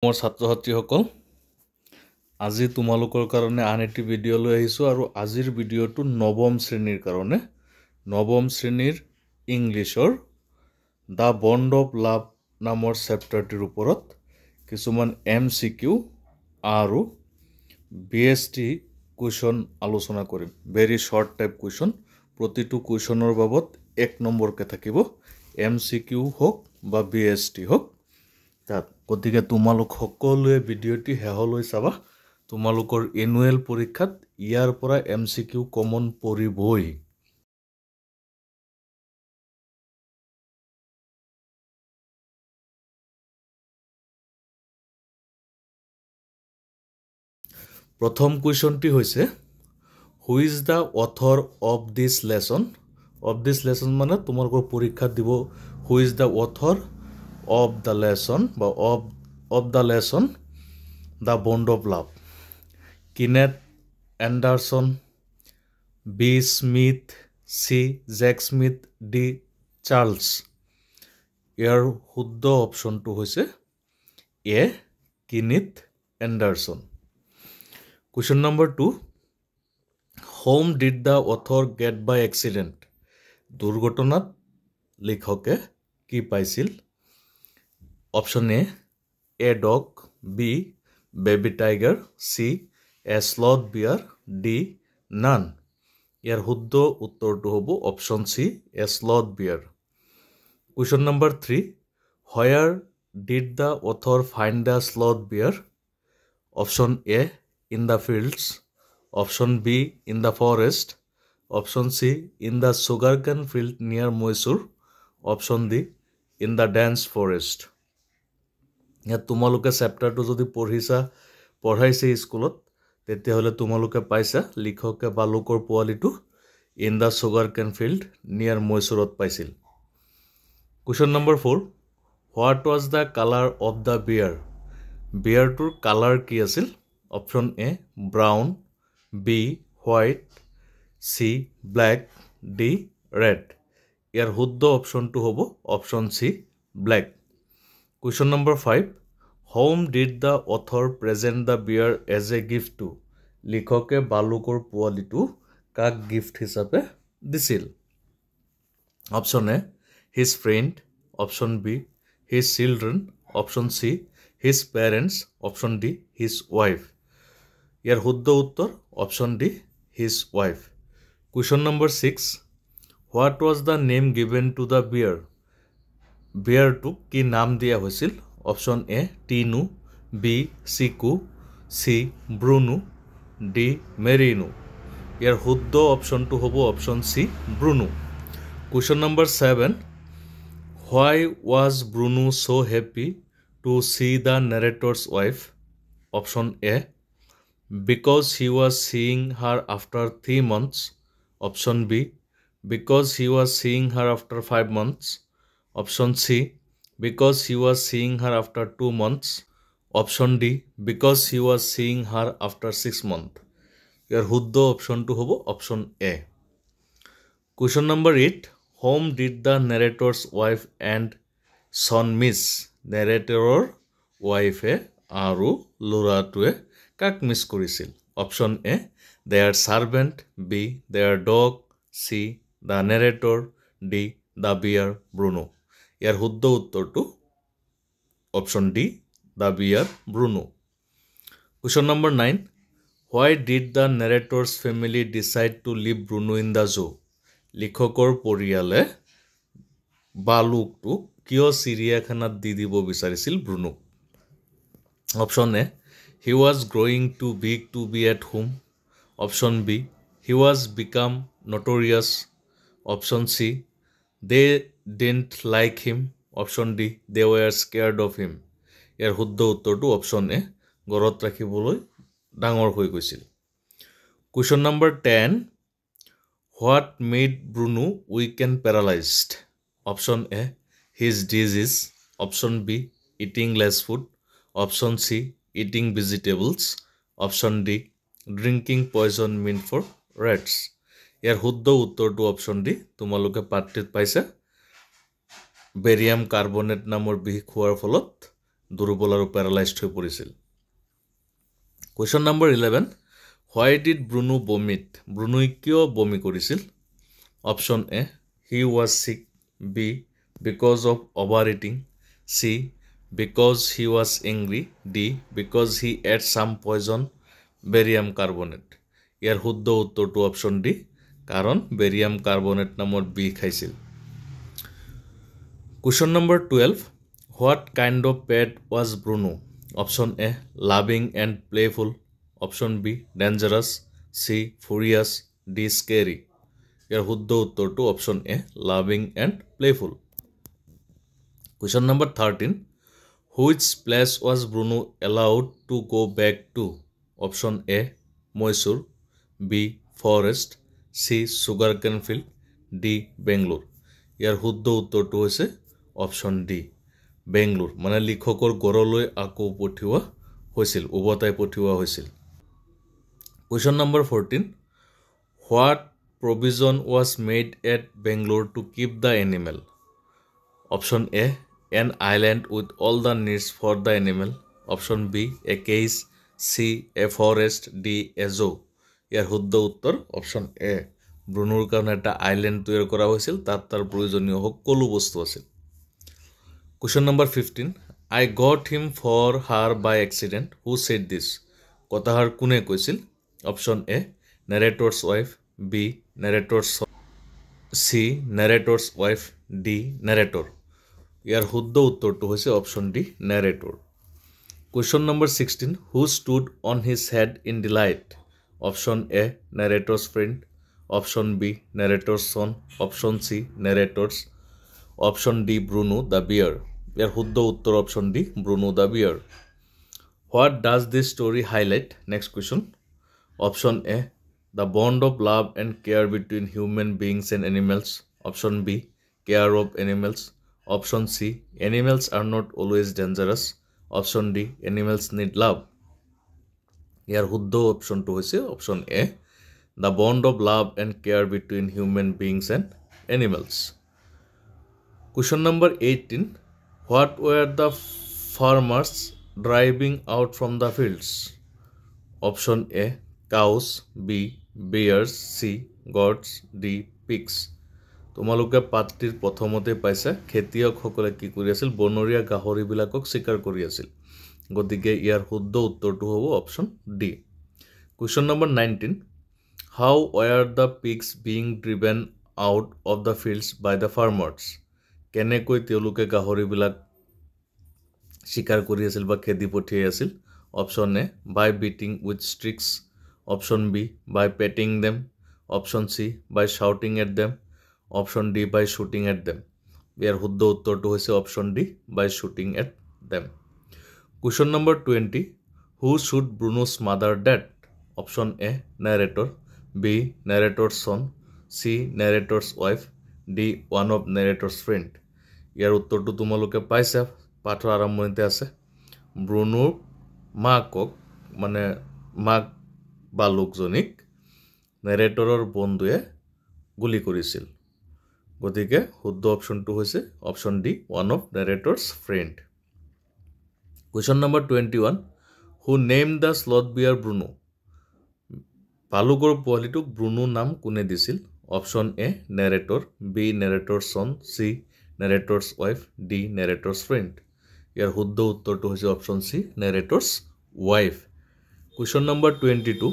মোৰ ছাত্ৰ-ছাত্ৰীসকল আজি তোমালোকৰ কাৰণে আন এটি ভিডিঅ' লৈ আহিছোঁ আৰু আজিৰ ভিডিঅ'টো নৱম শ্ৰেণীৰ কাৰণে নৱম শ্ৰেণীৰ ইংলিছৰ দ্য বণ্ড অফ লাভ নামৰ চেপ্টাৰটিৰ ওপৰত কিছুমান MCQ আৰু BST কুৱেশ্যন আলোচনা কৰিম ভেৰি শৰ্ট টাইপ কুৱেশ্যন প্ৰতিটো কুৱেশ্যনৰ বাবদ 1 নম্বৰকে থাকিব MCQ হোক বা BST হোক গতিকে তোমালোক সকলোৱে ভিডিঅ'টি শেষলৈ চাবা তোমালোকৰ এনুৱেল পৰীক্ষাত ইয়াৰ পৰা MCQ কমন পৰিবই প্ৰথম কুৱেশ্যনটি হৈছে who is the author of this lesson মানে তোমালোকৰ পৰীক্ষাত দিব who is the author of the lesson বা of the lesson the bond of love Kenneth Anderson B Smith C Jack Smith D Charles ইয়াৰ শুদ্ধ অপশনটো হৈছে A Kenneth Anderson Question number 2 Whom did the author get by accident দুৰ্ঘটনাত লেখকে কি পাইছিল Option A dog, B, baby tiger, C, a sloth bear, D, none. ইয়াৰ শুদ্ধ উত্তৰটো হ'ব option C, a sloth bear. Question number 3. Where did the author find the sloth bear? Option A, in the fields. Option B, in the forest. Option C, in the sugarcane field near Mysore. Option D, in the dense forest. ইয়াত তোমালোকে চেপ্টাৰটো যদি পঢ়াইছে স্কুলত তেতিয়াহ'লে তোমালোকে পাইছা লিখকে বালুকৰ পোৱালিটো ইন দা সুগাৰকেন ফিল্ড নিয়াৰ মৈসুৰত পাইছিল question number 4 what was the colour of the বিয়াৰটোৰ কালাৰ কি আছিল option A brown B white C black D red ইয়াৰ শুদ্ধ অপশ্যনটো হ'ব option C black Question number 5. Whom did the author present the bear as a gift to? লিখকে বালুকৰ পোৱালিটো কাক গিফ্ট হিচাপে দিছিল Option A, his friend. Option B, his children. Option C, his parents. Option D, his wife. ইয়াৰ শুদ্ধ উত্তৰ Option D, his wife. Question number 6. What was the name given to the bear? বিয়াৰটোক কি নাম দিয়া হৈছিল option A Tinu B Chiku C Bruno D Merinu ইয়াৰ শুদ্ধ অপশ্যনটো হ'ব option C Bruno question number 7 Why was Bruno so happy to see the narrator's wife? Option A, because he was seeing her after 3 months. Option B, because he was seeing her after 5 months. Option C, because he was seeing her after 2 months. Option D, because he was seeing her after 6 months. Your শুদ্ধ অপশ্যনটো হ'ব option A. Question number 8. Whom did the narrator's wife and son miss? Narratorৰ wife আৰু ল'ৰাটোৱে কাক miss কৰিছিল? Option A, their servant. B, their dog. C, the narrator. D, the bear Bruno. ইয়াৰ শুদ্ধ উত্তৰটো option D the বিয়াৰ Bruno question number 9 Why did the narrator's family decide to leave Bruno in the zoo? লিখকৰ পৰিয়ালে বালুকটোক কিয় চিৰিয়াখানাত দি দিব বিচাৰিছিল Bruno option A he was growing too big to be at home. Option B, he was become notorious. Option C, they didn't like him. Option D, they were scared of him. ইয়াৰ শুদ্ধ উত্তৰটো option A ঘৰত ৰাখিবলৈ ডাঙৰ হৈ গৈছিল question number 10 What made Bruno weak and paralyzed? Option A, his disease. Option B, eating less food. Option C, eating vegetables. Option D, drinking poison meant for rats. ইয়াৰ শুদ্ধ উত্তৰটো option D তোমালোকে পাঠ্যত পাইছা barium carbonate নামৰ বিষ খোৱাৰ ফলত দুৰ্বল আৰু পেৰালাইজড হৈ পৰিছিল question number 11 Why did Bruno vomit ব্ৰুনোই কিয় বমি কৰিছিল option A he was sick b because of overeating c because he was angry d because he ate some poison barium carbonate ইয়াৰ শুদ্ধ উত্তৰটো অপশ্যন ডি কাৰণ বেৰিয়াম কাৰ্বনেট নামৰ বি খাইছিল Question number 12 What kind of pet was Bruno option A loving and playful option B dangerous c furious d scary ইয়াৰ শুদ্ধ উত্তৰটো option A loving and playful Question number 13 Which place was Bruno allowed to go back to option A Mysore B forest C sugarcane field D Bangalore ইয়াৰ শুদ্ধ উত্তৰটো হৈছে option D Bangalore মানে লিখকৰ গড়লৈ আকৌ পঠিওৱা হৈছিল উভতাই পঠিওৱা হৈছিল Question number 14 What provision was made at Bangalore to keep the animal option A an island with all the needs for the animal option B a cage C a forest D a zoo ইয়াৰ শুদ্ধ উত্তৰ option A ব্ৰুনোৰ কাৰণে এটা island তৈয়াৰ কৰা হৈছিল তাত তাৰ প্ৰয়োজনীয় সকলো বস্তু আছিল Question number 15 I got him for her by accident who said this কথাৰ কোনে কৈছিল option A narrator's wife B narrator's C narrator's wife D narrator ইয়াৰ শুদ্ধ উত্তৰটো হৈছে option D narrator Question number 16 who stood on his head in delight option A narrator's friend option B narrator's son option C narrator's option D Bruno the bear ইয়াৰ শুদ্ধ উত্তৰ option D Bruno the bear What does this story highlight next question option A the bond of love and care between human beings and animals option B care of animals option C animals are not always dangerous option D animals need love ইয়াৰ শুদ্ধ অপশ্যনটো হৈছে option A the bond of love and care between human beings and animals Question number 18 What were the farmers driving out from the fields option A cows B bears C goats D pigs তোমালোকে পাত্ৰীৰ প্ৰথমতে পাইছা খেতিয়কসকলে কি কৰি আছিল বনৰীয়া গাহৰিবিলাকক শিকাৰ কৰি আছিল গতিকে ইয়াৰ শুদ্ধ উত্তৰটো হ'ব option D Question number 19 How were the pigs being driven out of the fields by the farmers কেনেকৈ তেওঁলোকে গাহৰিবিলাক শিকাৰ কৰি আছিল বা খেদি পঠিয়াই আছিল option A by beating with sticks option B by petting them option C by shouting at them option D by shooting at them ইয়াৰ শুদ্ধ উত্তৰটো হৈছে option D by shooting at them Question number 20 Who should Bruno's mother dead option A narrator B narrator's son C narrator's wife D one of narrator's friend ইয়াৰ উত্তৰটো তোমালোকে পাইছা পাঠৰ আৰম্ভণিতে আছে ব্ৰুনোৰ মাকক মানে মাক বালকজনীক নেৰেটৰৰ বন্ধুৱে গুলি কৰিছিল গতিকে শুদ্ধ অপশ্যনটো হৈছে option D one of narrator's friend Question number 21 Who named the sloth bear Bruno ভালুকৰ পোৱালিটোক ব্ৰুনো নাম কোনে দিছিল option A narrator B narrator's son C narrator's wife D narrator's friend ইয়াৰ শুদ্ধ উত্তৰটো হৈছে option C narrator's wife Question number 22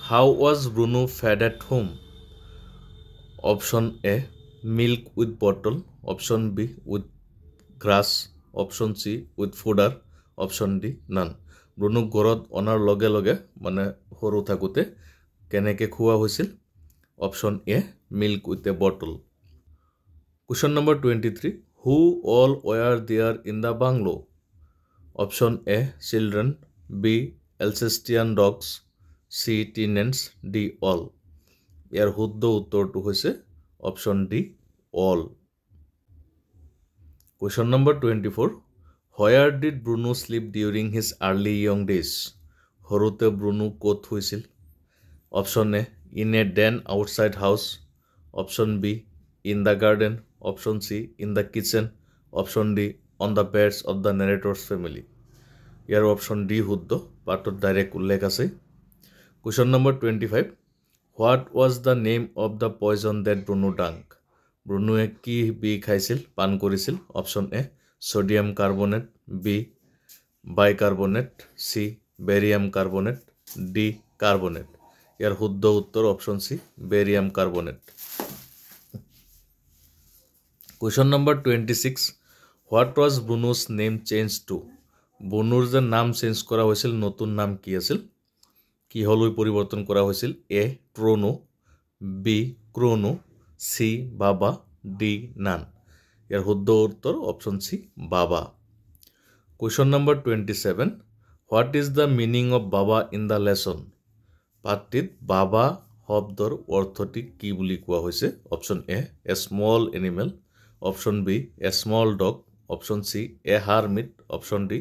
How was Bruno fed at home option A milk with bottle option B with grass option C with fodder option D none Bruno ঘৰত অনাৰ লগে লগে মানে সৰু থাকোতে কেনেকৈ খোৱা হৈছিল option A milk with a bottle Question number 23 Who all were there in the bungalow option A children B Alsatian dogs C tenants D all ইয়াৰ শুদ্ধ উত্তৰটো হৈছে option D all Question number 24 Where did Bruno sleep during his early young days সৰুতে Bruno ক'ত হৈছিল option A in a den outside house option B in the garden option C in the kitchen option D on the beds of the narrator's family. Here option D শুদ্ধ পাঠত direct উল্লেখ আছে Question number 25 What was the name of the poison that Bruno drank? Bruno কি B খাইছিল পান কৰিছিল Option A sodium carbonate B bicarbonate C barium carbonate D carbonate ইয়ার শুদ্ধ উত্তর option C barium carbonate Question number 26 What was Bruno's name changed to? Brunoর যে নাম change করা হয়েছিল নতুন নাম কি আছিল কি হলই পরিবর্তন করা হয়েছিল এ ট্রোনো বি ক্রোনো সি বাবা ডি নান এর শুদ্ধ উত্তর অপশন সি বাবা Question number 27 What is the meaning of baba in the lesson? পাঠটিত বাবা শব্দৰ অৰ্থটি কি বুলি কোৱা হৈছে option A small animal option B small dog option C hermit option D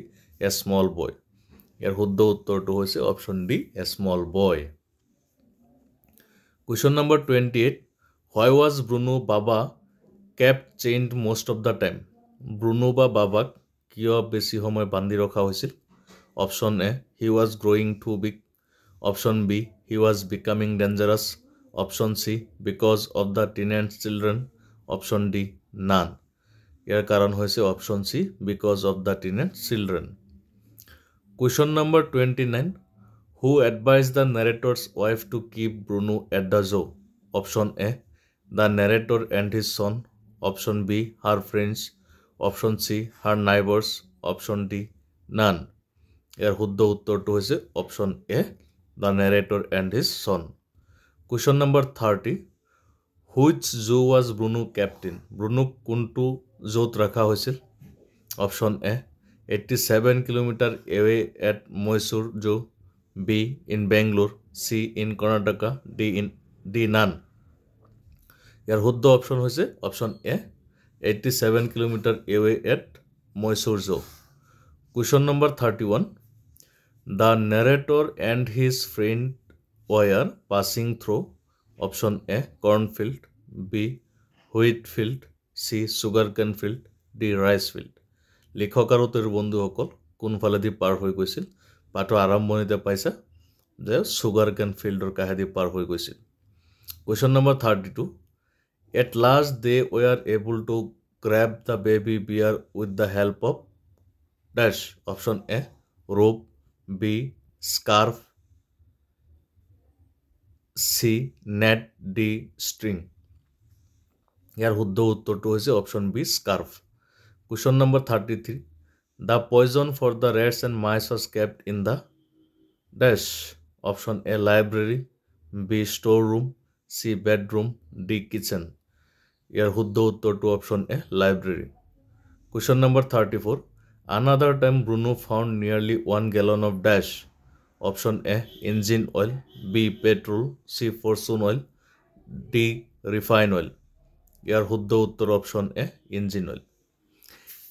small boy এর শুদ্ধ উত্তৰটো হৈছে option D small boy Question number 28 Why was Bruno Baba kept chained most of the time? Bruno বা বাবাক কিয় বেছি সময় বান্ধি ৰখা হৈছিল option A he was growing too big option B he was becoming dangerous option C because of the teenage children option D none ইয়াৰ কাৰণ হৈছে option C because of the teenage children Question number 29 Who advised the narrator's wife to keep Bruno at the zoo? Option A the narrator and his son Option B her friends Option C her neighbors Option D none ইয়াৰ শুদ্ধ উত্তৰটো হৈছে option A the narrator and his son Question number 30 Which zoo was Bruno kept in? Bruno কোনটো জোত ৰাখা হৈছিল Option A 87 kilometer away at Mysore Zoo B in Bangalore C in Karnataka D none ইয়াৰ শুদ্ধ option হৈছে option A 87 kilometer away at Mysore Zoo Question number 31 The narrator and his friend were passing through Option A cornfield B wheat field C sugarcane field D rice field লেখক আৰু তেওঁৰ বন্ধুসকল কোনফালেদি পাৰ হৈ গৈছিল পাঠৰ আৰম্ভণিতে পাইছা যে সুগাৰকেন ফিল্ডৰ কাহেদি পাৰ হৈ গৈছিল Question number 32 At last they were able to grab the baby bear with the help of dash Option A rope B scarf C net D string ইয়াৰ শুদ্ধ উত্তৰটো হৈছে option B scarf Question number 33 The poison for the rats and mice was kept in the dash Option A library B storeroom C bedroom D kitchen ইয়াৰ শুদ্ধ উত্তৰটো option A library Question number 34 Another time Bruno found nearly 1 gallon of dash Option A engine oil B petrol C fortune oil D refined oil ইয়াৰ শুদ্ধ উত্তৰ option A engine oil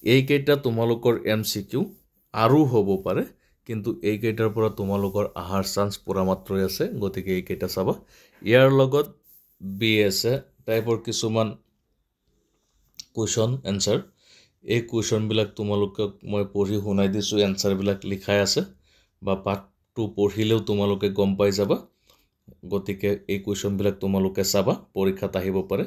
এই কেইটা তোমালোকৰ MCQ আৰু হ'ব পাৰে কিন্তু এই কেইটাৰ পৰা তোমালোকৰ আহাৰ চান্স পুৰা মাত্ৰই আছে গতিকে এই কেইটা চাবা ইয়াৰ লগত বিএসএ টাইপৰ কিছুমান কোৱেশ্চন এনসাৰ এই কোৱেশ্চন বিলাক তোমালোকক মই পঢ়ি শুনাই দিছো এনসাৰ বিলাক লিখাই আছে বা পাঠটো পঢ়িলেও তোমালোকে গম পাই যাবা গতিকে এই কোৱেশ্চন বিলাক তোমালোকে চাবা পৰীক্ষাত আহিব পাৰে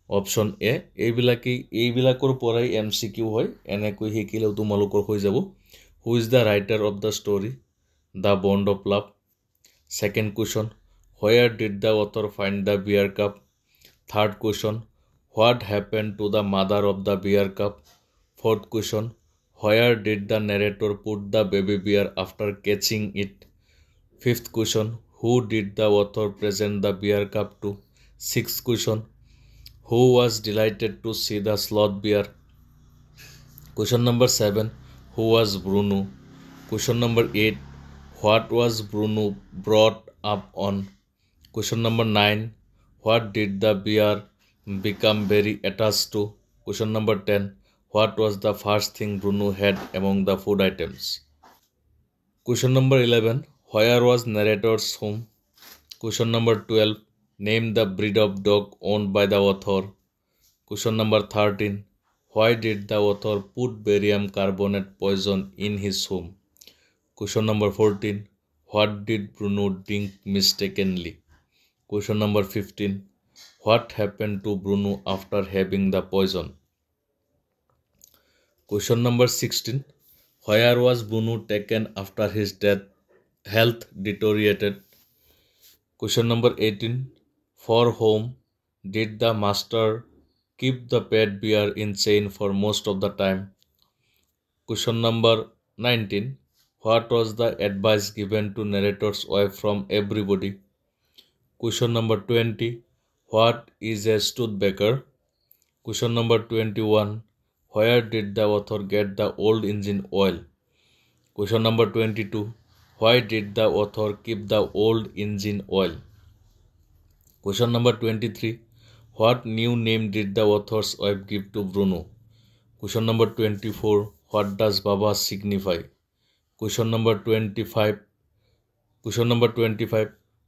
Option A এইবিলাকৰ পৰাই এমসিকিউ হয় এনেকৈ শিকিলেও তোমালোকৰ হৈ যাব Who is the writer of the story The Bond of Love Second question Where did the author find the bear cub Third question What happened to the mother of the bear cub Fourth question Where did the narrator put the baby bear after catching it Fifth question Who did the author present the bear cub to Sixth question Who was delighted to see the sloth bear? Question number 7. Who was Bruno? Question number 8. What was Bruno brought up on? Question number 9. What did the bear become very attached to? Question number 10. What was the first thing Bruno had among the food items? Question number 11. Where was narrator's home? Question number 12. Name the breed of dog owned by the author. Question number 13. Why did the author put barium carbonate poison in his home? Question number 14. What did Bruno drink mistakenly? Question number 15. What happened to Bruno after having the poison? Question number 16. Where was Bruno taken after his death? Health deteriorated. Question number 18. For whom did the master keep the pet bear in chain for most of the time? Question number 19. What was the advice given to narrator's wife from everybody? Question number 20. What is a Studebaker? Question number 21. Where did the author get the old engine oil? Question number 22. Why did the author keep the old engine oil? Question number 23. What new name did the author's wife give to Bruno? Question number 24. What does Baba signify? Question number 25.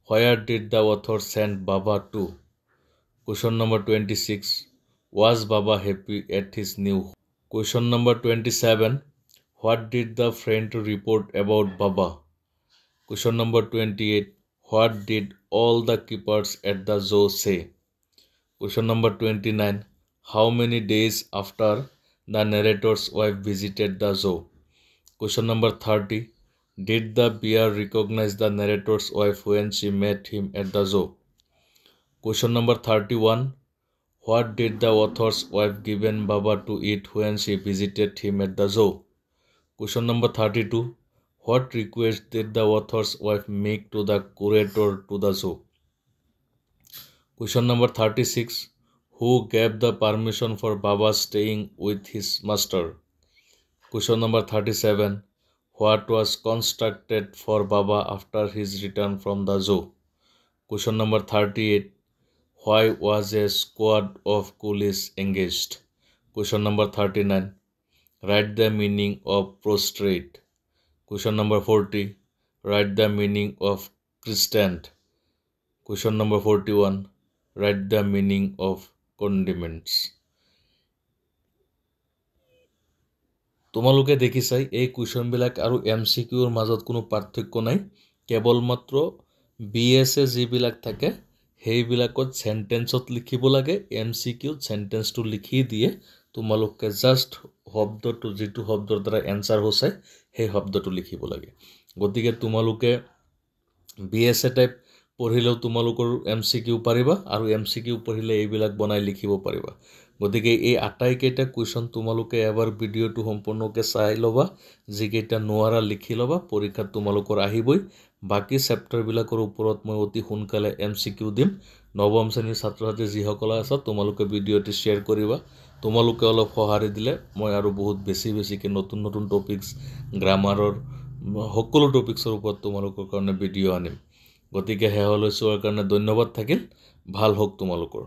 Where did the author send Baba to? Question number 26. Was Baba happy at his new home? Question number 27. What did the friend report about Baba? Question number 28. What did all the keepers at the zoo say? Question number 29. How many days after the narrator's wife visited the zoo? Question number 30. Did the bear recognize the narrator's wife when she met him at the zoo? Question number 31. What did the author's wife given Baba to eat when she visited him at the zoo? Question number 32. What request did the author's wife make to the curator to the zoo? Question number 36. Who gave the permission for Baba staying with his master? Question number 37. What was constructed for Baba after his return from the zoo? Question number 38. Why was a squad of coolies engaged? Question number 39. Write the meaning of prostrate. Question number 40. Write the meaning of crescent. Question number 41. Write the meaning of condiments. তোমালোকে দেখিছাই এই কুৱেশ্যনবিলাক আৰু MCQৰ মাজত কোনো পাৰ্থক্য নাই, কেৱলমাত্ৰ BSA যিবিলাক থাকে সেইবিলাকত চেণ্টেন্সত লিখিব লাগে, MCQত চেণ্টেন্সটো লিখি দিয়ে, তোমালোকে জাষ্ট শব্দটো যিটো শব্দৰ দ্বাৰা এনসাৰ হৈছে সেই শব্দটো লিখিব লাগে। গতিকে তোমালোকে BSA টাইপ পঢ়িলেও তোমালোকৰ MCQ পাৰিবা আৰু MCQ পঢ়িলে এইবিলাক বনাই লিখিব পাৰিবা। গতিকে এই আটাইকেইটা কুৱেশ্যন তোমালোকে এবাৰ ভিডিঅ'টো সম্পূৰ্ণকৈ চাই ল'বা, যিকেইটা নোৱাৰা লিখি ল'বা, পৰীক্ষাত তোমালোকৰ আহিবই। বাকী চেপ্টাৰবিলাকৰ ওপৰত মই অতি সোনকালে MCQ দিম। নৱম শ্ৰেণীৰ ছাত্ৰ ছাত্ৰী যিসকল আছে তোমালোকে ভিডিঅ'টি শ্বেয়াৰ কৰিবা। তোমালোকে অলপ সঁহাৰি দিলে মই আৰু বহুত বেছিকৈ নতুন নতুন টপিকছ গ্ৰামাৰৰ সকলো টপিকছৰ ওপৰত তোমালোকৰ কাৰণে ভিডিঅ' আনিম। গতিকে শেহলৈ চোৱাৰ কাৰণে ধন্যবাদ থাকিল। ভাল হওক তোমালোকৰ।